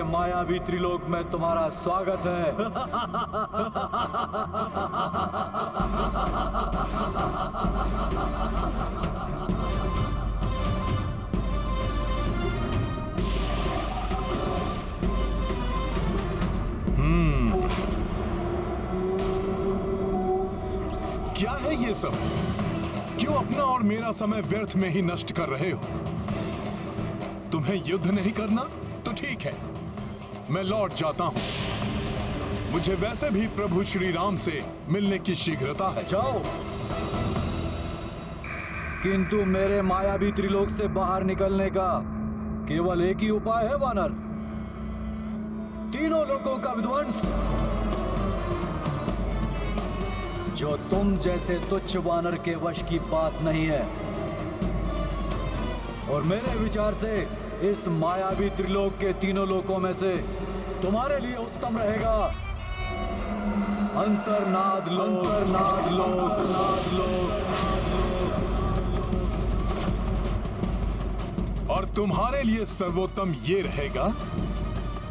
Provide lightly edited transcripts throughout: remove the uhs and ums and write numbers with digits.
मायावी त्रिलोक में तुम्हारा स्वागत है। क्या है ये सब? क्यों अपना और मेरा समय व्यर्थ में ही नष्ट कर रहे हो? तुम्हें युद्ध नहीं करना तो ठीक है, मैं लौट जाता हूं। मुझे वैसे भी प्रभु श्री राम से मिलने की शीघ्रता है। जाओ, किंतु मेरे मायावी त्रिलोक से बाहर निकलने का केवल एक ही उपाय है वानर, तीनों लोकों का विध्वंस। जो तुम जैसे तुच्छ वानर के वश की बात नहीं है, और मेरे विचार से इस मायावी त्रिलोक के तीनों लोकों में से तुम्हारे लिए उत्तम रहेगा अंतर्नाद लोक। अंतर्नाद लोक, नाद लोक। और तुम्हारे लिए सर्वोत्तम ये रहेगा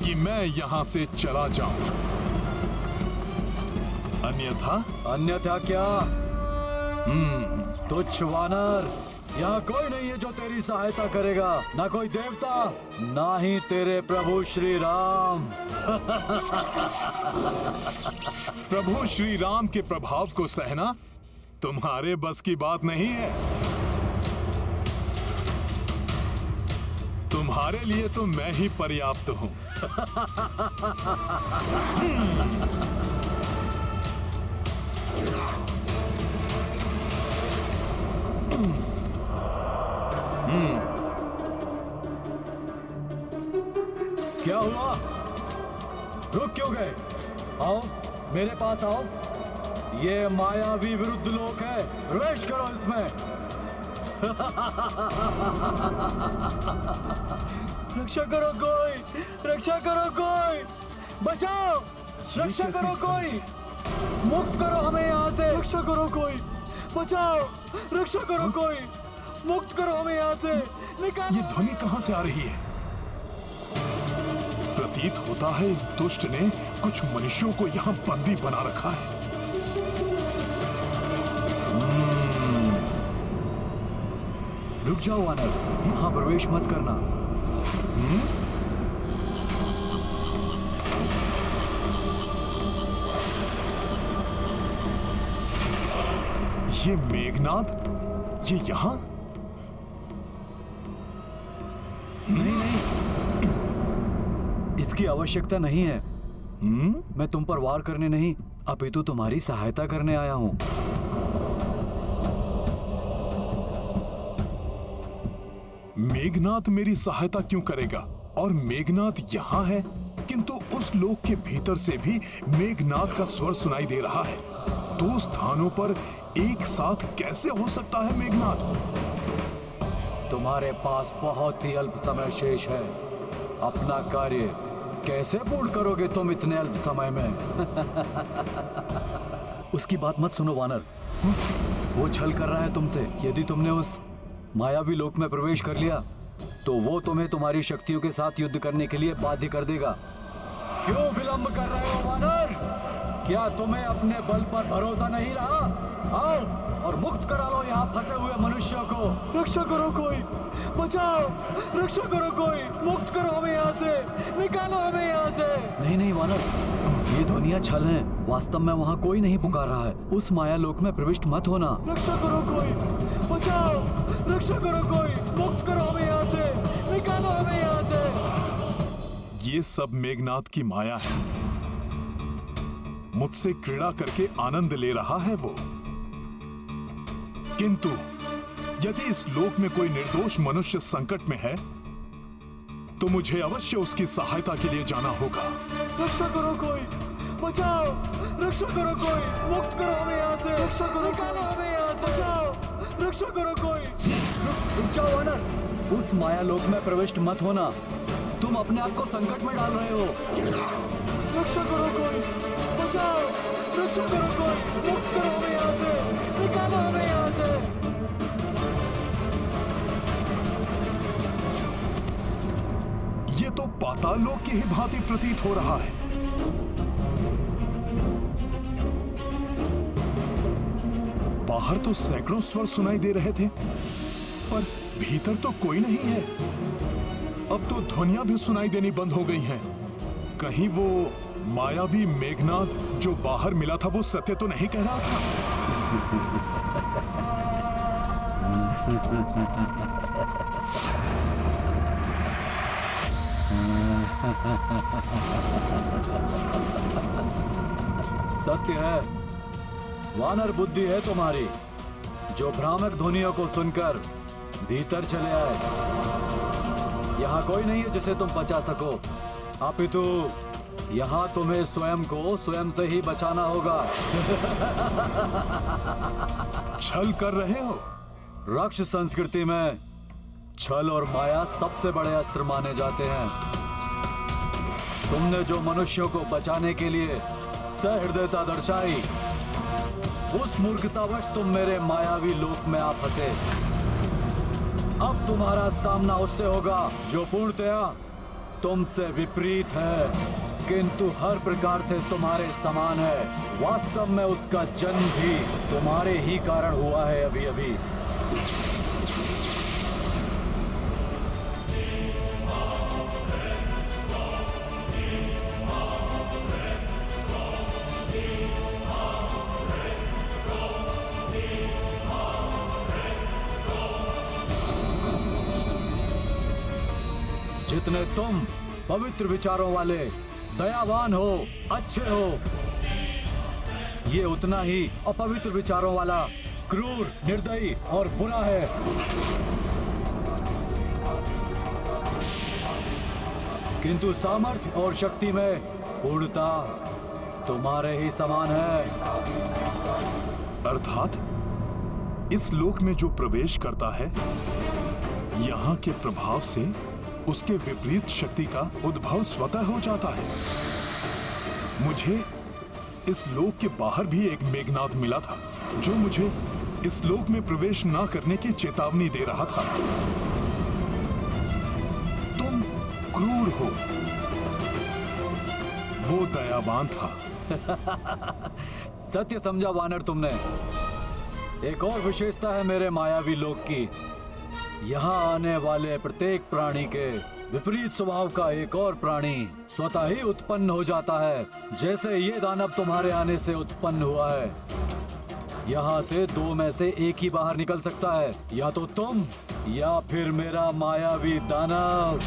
कि मैं यहां से चला जाऊं। अन्यथा क्या? तुच्छ वानर, यहाँ कोई नहीं है जो तेरी सहायता करेगा, ना कोई देवता, ना ही तेरे प्रभु श्री राम। प्रभु श्री राम के प्रभाव को सहना तुम्हारे बस की बात नहीं है। तुम्हारे लिए तो मैं ही पर्याप्त हूं। क्या हुआ? रुक क्यों गए? आओ, मेरे पास आओ। ये मायावी विरुद्ध लोक है, प्रवेश करो इसमें। रक्षा करो कोई, रक्षा करो कोई, बचाओ, रक्षा करो कोई, मुक्त करो हमें यहाँ से। रक्षा करो कोई, बचाओ, रक्षा करो कोई, मुक्त करो हमें यहाँ से, निकालो। ये ध्वनि कहां से आ रही है? प्रतीत होता है इस दुष्ट ने कुछ मनुष्यों को यहाँ बंदी बना रखा है। रुक जाओ वानर, वहां प्रवेश मत करना। ये मेघनाद, ये यहाँ? नहीं, इसकी आवश्यकता नहीं है। मैं तुम पर वार करने नहीं, अपितु तुम्हारी सहायता करने आया हूं। मेघनाद मेरी सहायता क्यों करेगा? और मेघनाद यहाँ है, किंतु उस लोक के भीतर से भी मेघनाद का स्वर सुनाई दे रहा है। दो स्थानों पर एक साथ कैसे हो सकता है मेघनाद? तुम्हारे पास बहुत ही अल्प समय शेष है। अपना कार्य कैसे पूर्ण करोगे तुम इतने अल्प समय में? उसकी बात मत सुनो वानर, वो छल कर रहा है तुमसे। यदि तुमने उस मायावी लोक में प्रवेश कर लिया तो वो तुम्हें तुम्हारी शक्तियों के साथ युद्ध करने के लिए बाध्य कर देगा। क्यों विलंब कर रहे हो वानर? क्या तुम्हें अपने बल पर भरोसा नहीं रहा? आओ और मुक्त करा लो यहाँ फंसे हुए मनुष्यों को। रक्षा करो कोई, बचाओ, रक्षा करो कोई, मुक्त करो हमें यहाँ से, निकालो हमें यहाँ से। नहीं वानर, ये ध्वनियाँ छल हैं। वास्तव में वहाँ कोई नहीं पुकार रहा है। उस माया लोक में प्रविष्ट मत होना। रक्षा करो कोई, बचाओ, रक्षा करो कोई, मुक्त करो हमें यहाँ से, निकालो हमें यहाँ से। ये सब मेघनाद की माया है। मुझसे क्रीड़ा करके आनंद ले रहा है वो। किंतु यदि इस लोक में कोई निर्दोष मनुष्य संकट में है तो मुझे अवश्य उसकी सहायता के लिए जाना होगा। रक्षा करो कोई, बचाओ, रक्षा करो कोई, मुक्त करो हमें यहाँ से, रक्षा करो, निकालो हमें यहाँ से, बचाओ, रक्षा करो कोई। रुक जाओ वानर, उस माया लोक में प्रविष्ट मत होना। तुम अपने आप को संकट में डाल रहे हो। रक्षा करो कोई, बचाओ, रक्षा करो कोई, मुक्त करो हमें यहाँ से, निकालो हमें यहाँ से। ये तो पाताल लोक की ही भांति प्रतीत हो रहा है। बाहर तो सैकड़ों स्वर सुनाई दे रहे थे, पर भीतर तो कोई नहीं है। अब तो ध्वनियां भी सुनाई देनी बंद हो गई हैं। कहीं वो मायावी मेघनाद जो बाहर मिला था वो सत्य तो नहीं कह रहा था? सत्य है, वानर बुद्धि है तुम्हारी, जो भ्रामक ध्वनियों को सुनकर भीतर चले आए। यहाँ कोई नहीं है जिसे तुम बचा सको, अपितु यहाँ तुम्हें स्वयं को स्वयं से ही बचाना होगा। छल कर रहे हो? रक्ष संस्कृति में छल और माया सबसे बड़े अस्त्र माने जाते हैं। तुमने जो मनुष्यों को बचाने के लिए सहृदयता दर्शाई, उस मूर्खतावश तुम मेरे मायावी लोक में आ फंसे। अब तुम्हारा सामना उससे होगा जो पूर्णतया तुमसे विपरीत है, किंतु हर प्रकार से तुम्हारे समान है। वास्तव में उसका जन्म भी तुम्हारे ही कारण हुआ है अभी अभी। जितने तुम पवित्र विचारों वाले, दयावान हो, अच्छे हो, ये उतना ही अपवित्र विचारों वाला, क्रूर, निर्दयी और बुरा है। किंतु सामर्थ्य और शक्ति में पूर्णता तुम्हारे ही समान है। अर्थात इस लोक में जो प्रवेश करता है, यहाँ के प्रभाव से उसके विपरीत शक्ति का उद्भव स्वतः हो जाता है। मुझे इस लोक के बाहर भी एक मेघनाद मिला था, जो मुझे इस लोक में प्रवेश ना करने की चेतावनी दे रहा था। तुम क्रूर हो, वो दयावान था। सत्य समझा वानर तुमने। एक और विशेषता है मेरे मायावी लोक की। यहाँ आने वाले प्रत्येक प्राणी के विपरीत स्वभाव का एक और प्राणी स्वतः ही उत्पन्न हो जाता है, जैसे ये दानव तुम्हारे आने से उत्पन्न हुआ है। यहाँ से दो में से एक ही बाहर निकल सकता है, या तो तुम या फिर मेरा मायावी दानव।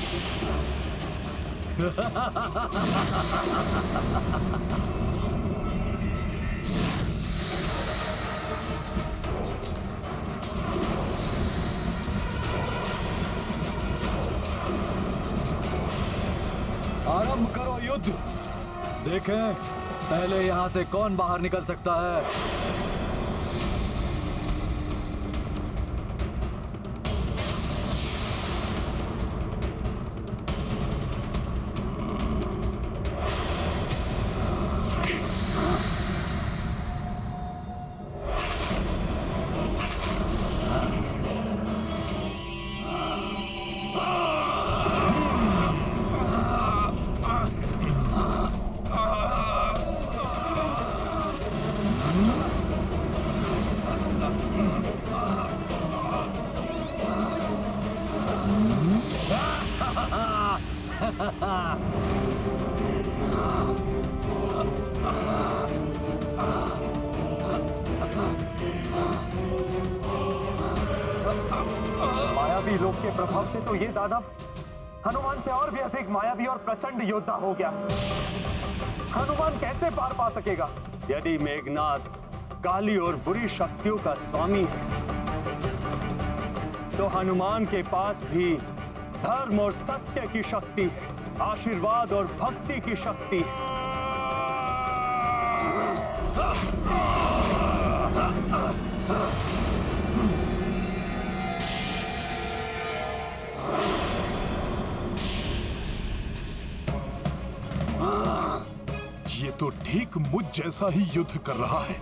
आरंभ करो युद्ध। देखें पहले यहाँ से कौन बाहर निकल सकता है। मायावी लोक के प्रभाव से तो ये दानव हनुमान से और भी अधिक मायावी और प्रचंड योद्धा हो गया। हनुमान कैसे पार पा सकेगा? यदि मेघनाद काली और बुरी शक्तियों का स्वामी है, तो हनुमान के पास भी धर्म और सत्य की शक्ति है, आशीर्वाद और भक्ति की शक्ति है। ये तो ठीक मुझ जैसा ही युद्ध कर रहा है।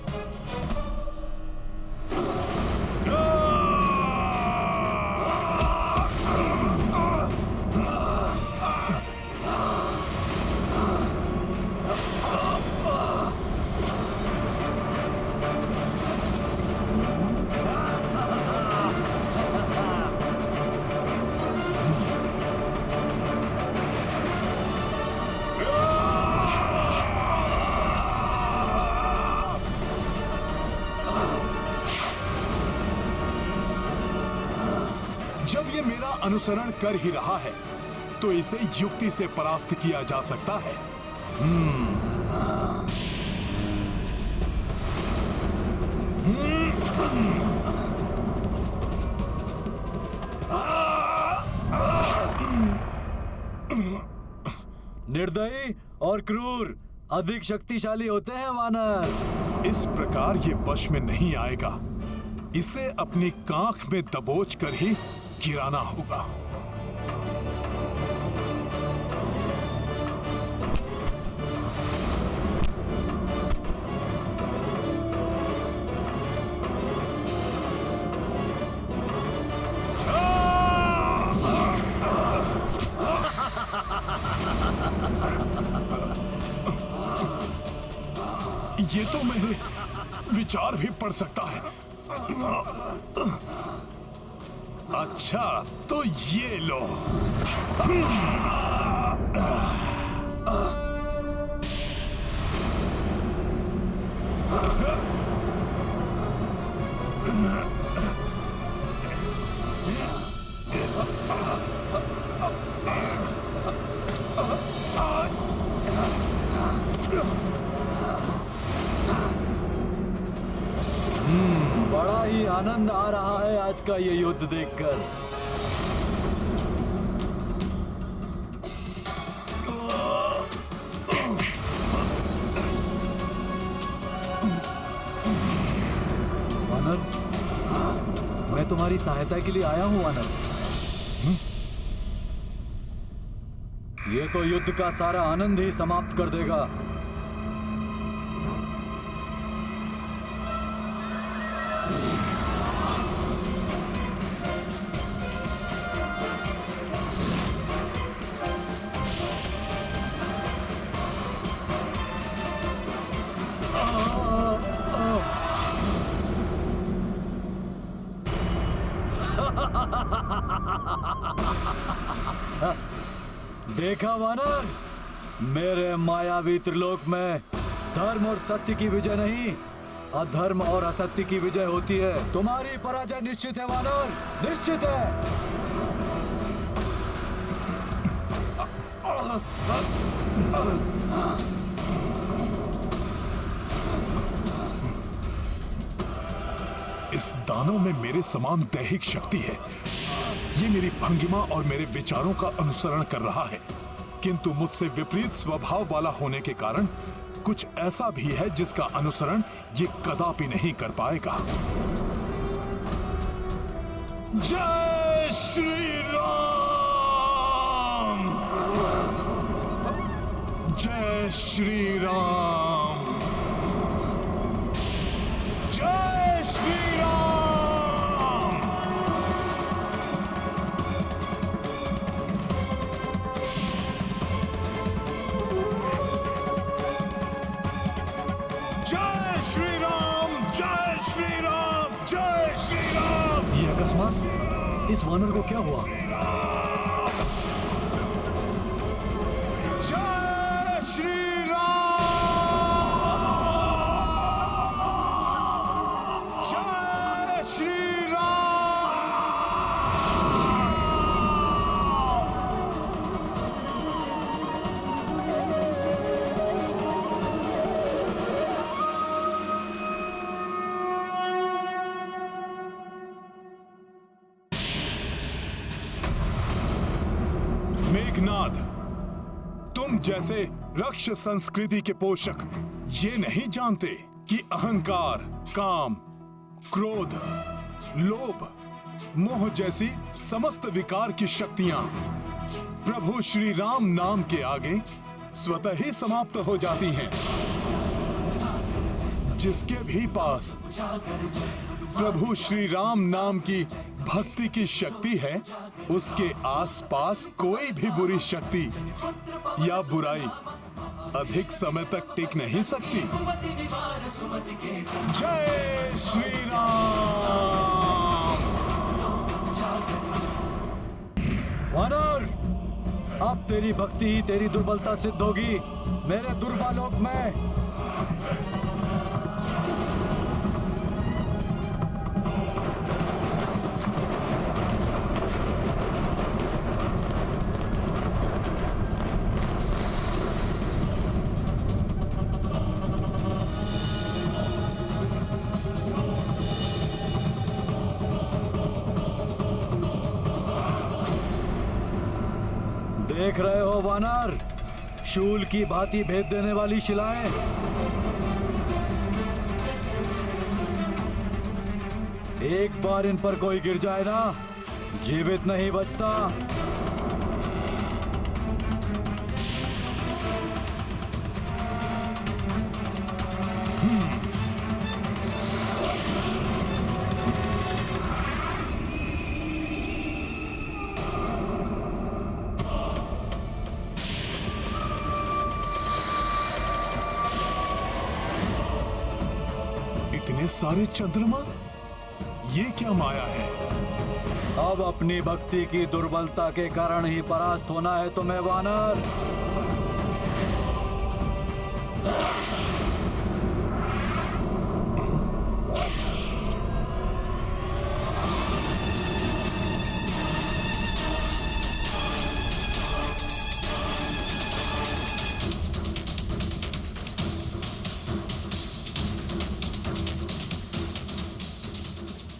अनुसरण कर ही रहा है तो इसे युक्ति से परास्त किया जा सकता है। निर्दयी और क्रूर अधिक शक्तिशाली होते हैं वानर। इस प्रकार ये वश में नहीं आएगा। इसे अपनी कांख में दबोच कर ही गिराना होगा। ये तो मेरे विचार भी पढ़ सकता है। अच्छा तो ये लो। बड़ा ही आनंद आ रहा है आज का ये युद्ध देखकर। वानर, मैं तुम्हारी सहायता के लिए आया हूं वानर। ये तो युद्ध का सारा आनंद ही समाप्त कर देगा। देखा वानर, मेरे मायावी त्रिलोक में धर्म और सत्य की विजय नहीं, अधर्म और असत्य की विजय होती है। तुम्हारी पराजय निश्चित है वानर, निश्चित है। इस दानव में मेरे समान दैहिक शक्ति है। ये मेरी भंगिमा और मेरे विचारों का अनुसरण कर रहा है, किंतु मुझसे विपरीत स्वभाव वाला होने के कारण कुछ ऐसा भी है जिसका अनुसरण ये कदापि नहीं कर पाएगा। जय श्री राम! जय श्री राम! जय श्री राम! जय श्री राम! जय श्री राम! जय श्री राम! ये अकस्मात इस वानर को क्या हुआ? जय श्री राम! जय श्री मेघनाद, तुम जैसे रक्ष संस्कृति के पोषक ये नहीं जानते कि अहंकार, काम, क्रोध, लोभ, मोह जैसी समस्त विकार की शक्तियां प्रभु श्री राम नाम के आगे स्वतः ही समाप्त हो जाती हैं। जिसके भी पास प्रभु श्री राम नाम की भक्ति की शक्ति है, उसके आसपास कोई भी बुरी शक्ति या बुराई अधिक समय तक टिक नहीं सकती। जय श्री राम! वानर, अब तेरी भक्ति ही तेरी दुर्बलता सिद्ध होगी मेरे दुर्बालोक में। देख रहे हो वानर, शूल की भांति भेद देने वाली शिलाएं। एक बार इन पर कोई गिर जाए ना, जीवित नहीं बचता। इतने सारे चंद्रमा, ये क्या माया है? अब अपनी भक्ति की दुर्बलता के कारण ही परास्त होना है तुम्हें वानर।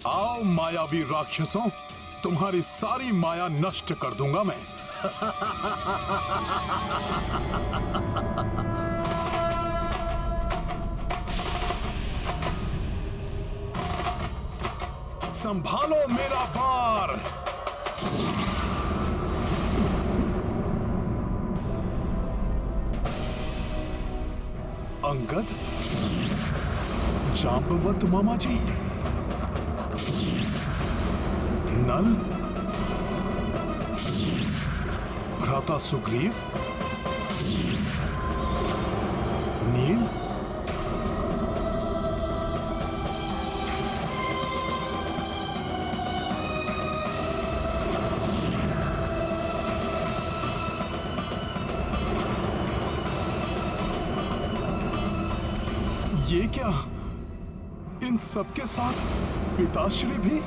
आओ मायावी राक्षसों, तुम्हारी सारी माया नष्ट कर दूंगा मैं। संभालो मेरा वार। अंगद, जांबवंत मामा जी, नल, भ्राता सुग्रीव, नील, ये क्या? इन सबके साथ पिताश्री भी?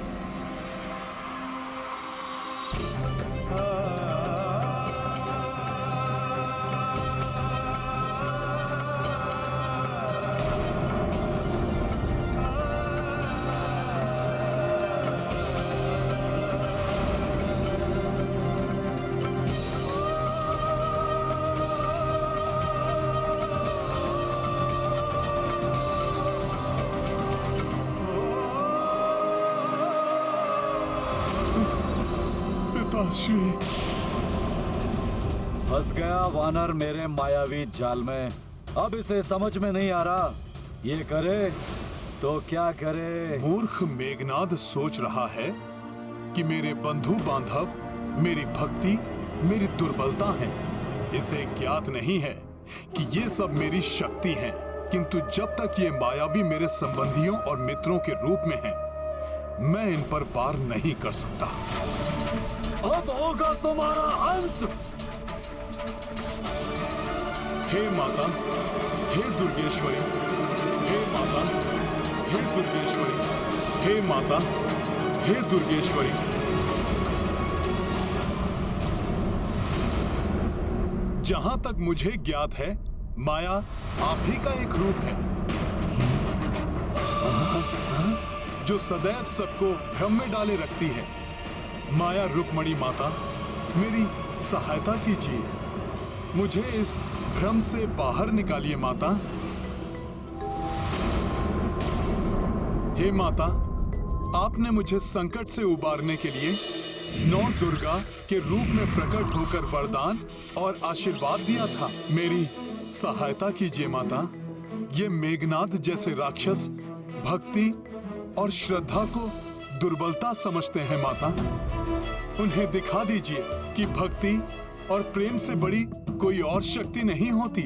पिताश्री, फंस गया वानर मेरे मायावी जाल में। अब इसे समझ में नहीं आ रहा, ये करे तो क्या करे। मूर्ख मेघनाद सोच रहा है कि मेरे बंधु बांधव मेरी भक्ति, मेरी दुर्बलता है। इसे ज्ञात नहीं है कि ये सब मेरी शक्ति है, किंतु जब तक ये मायावी मेरे संबंधियों और मित्रों के रूप में हैं, मैं इन पर वार नहीं कर सकता। अब होगा तुम्हारा अंत। हे माता, हे दुर्गेश्वरी, हे माता, हे दुर्गेश्वरी, हे माता, हे दुर्गेश्वरी। जहां तक मुझे ज्ञात है, माया आप ही का एक रूप है, जो सदैव सबको भ्रम में डाले रखती है। माया रुक्मणी माता, मेरी सहायता कीजिए, मुझे इस भ्रम से बाहर निकालिए माता। हे माता, आपने मुझे संकट से उबारने के लिए 9 दुर्गा के रूप में प्रकट होकर वरदान और आशीर्वाद दिया था। मेरी सहायता कीजिए माता। ये मेघनाद जैसे राक्षस भक्ति और श्रद्धा को दुर्बलता समझते हैं माता। उन्हें दिखा दीजिए कि भक्ति और प्रेम से बड़ी कोई और शक्ति नहीं होती।